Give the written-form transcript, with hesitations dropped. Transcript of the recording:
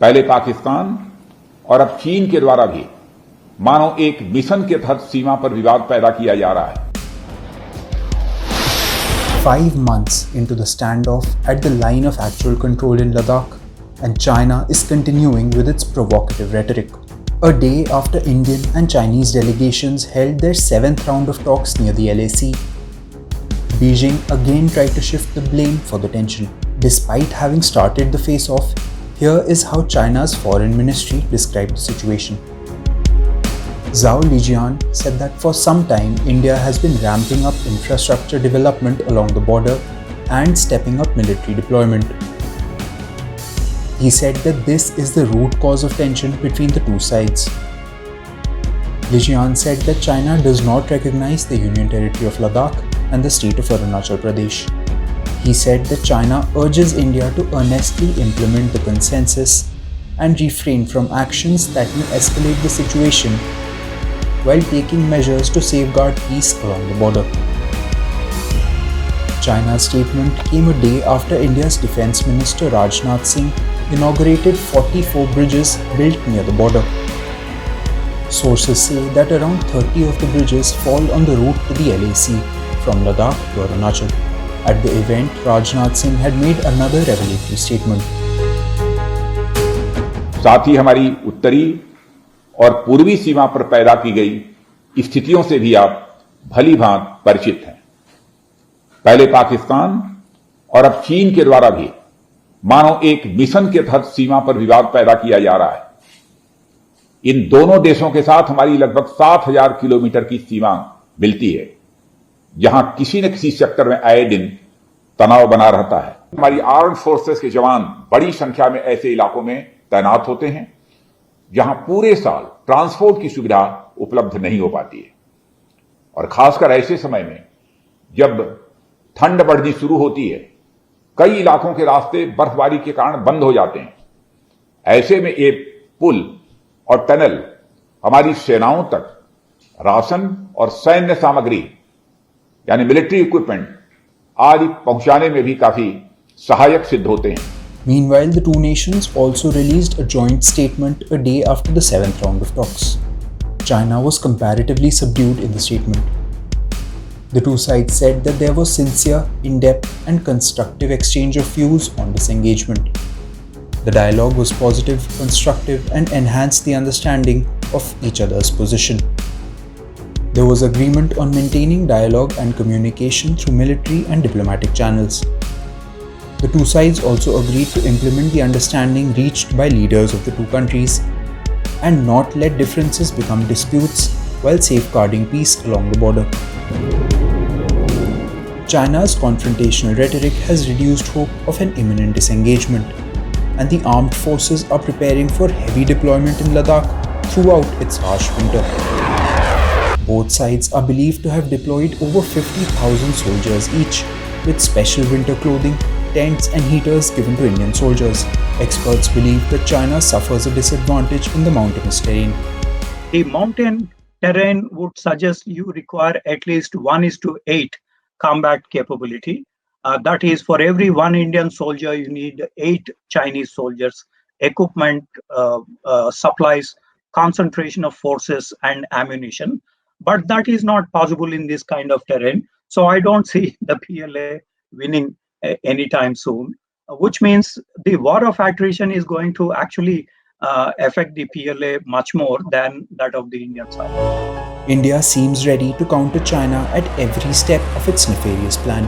पहले पाकिस्तान और अब चीन के द्वारा भी मानो एक मिशन के तहत सीमा पर विवाद पैदा किया जा रहा है। 5 months into the standoff at the line of actual control in Ladakh, and China is continuing with its provocative rhetoric. A day after Indian and Chinese delegations held their 7th round of talks near the LAC, Beijing again tried to shift the blame for the tension. Despite having started the face-off, here is how China's foreign ministry described the situation. Zhao Lijian said that for some time India has been ramping up infrastructure development along the border and stepping up military deployment. He said that this is the root cause of tension between the two sides. Lijian said that China does not recognize the Union Territory of Ladakh and the state of Arunachal Pradesh. He said that China urges India to earnestly implement the consensus and refrain from actions that may escalate the situation while taking measures to safeguard peace along the border. China's statement came a day after India's Defence Minister Rajnath Singh inaugurated 44 bridges built near the border. Sources say that around 30 of the bridges fall on the route to the LAC from Ladakh to Arunachal. At the event, Rajnath Singh had made another revelatory statement. साथ ही हमारी उत्तरी और पूर्वी सीमा पर पैदा की गई स्थितियों से भी आप भली भांति परिचित हैं। पहले पाकिस्तान और अब चीन के द्वारा भी मानो एक मिशन के तहत सीमा पर विवाद पैदा किया जा रहा है। इन दोनों देशों के साथ हमारी लगभग 7,000 किलोमीटर की सीमा मिलती है, जहां किसी न किसी सेक्टर में आए दिन तनाव बना रहता है। हमारी आर्म्ड फोर्सेस के जवान बड़ी संख्या में ऐसे इलाकों में तैनात होते हैं जहां पूरे साल ट्रांसपोर्ट की सुविधा उपलब्ध नहीं हो पाती है, और खासकर ऐसे समय में जब ठंड बढ़नी शुरू होती है, कई इलाकों के रास्ते बर्फबारी के कारण बंद हो जाते हैं। ऐसे में ये पुल और टनल हमारी सेनाओं तक राशन और सैन्य सामग्री यानी मिलिट्री इक्विपमेंट आदि पहुंचाने में भी काफी सहायक सिद्ध होते हैं। Meanwhile, the two nations also released a joint statement a day after the 7th round of talks. China was comparatively subdued in the statement. The two sides said that there was sincere, in-depth and constructive exchange of views on this engagement. The dialogue was positive, constructive and enhanced the understanding of each other's position. There was agreement on maintaining dialogue and communication through military and diplomatic channels. The two sides also agreed to implement the understanding reached by leaders of the two countries and not let differences become disputes while safeguarding peace along the border. China's confrontational rhetoric has reduced hope of an imminent disengagement, and the armed forces are preparing for heavy deployment in Ladakh throughout its harsh winter. Both sides are believed to have deployed over 50,000 soldiers each, with special winter clothing, tents and heaters given to Indian soldiers. Experts believe that China suffers a disadvantage in the mountainous terrain. The mountain terrain would suggest you require at least 1:8 combat capability. That is, for every one Indian soldier, you need 8 Chinese soldiers, equipment, supplies, concentration of forces and ammunition. But that is not possible in this kind of terrain. So I don't see the PLA winning anytime soon, which means the war of attrition is going to actually affect the PLA much more than that of the Indian side. India seems ready to counter China at every step of its nefarious plan.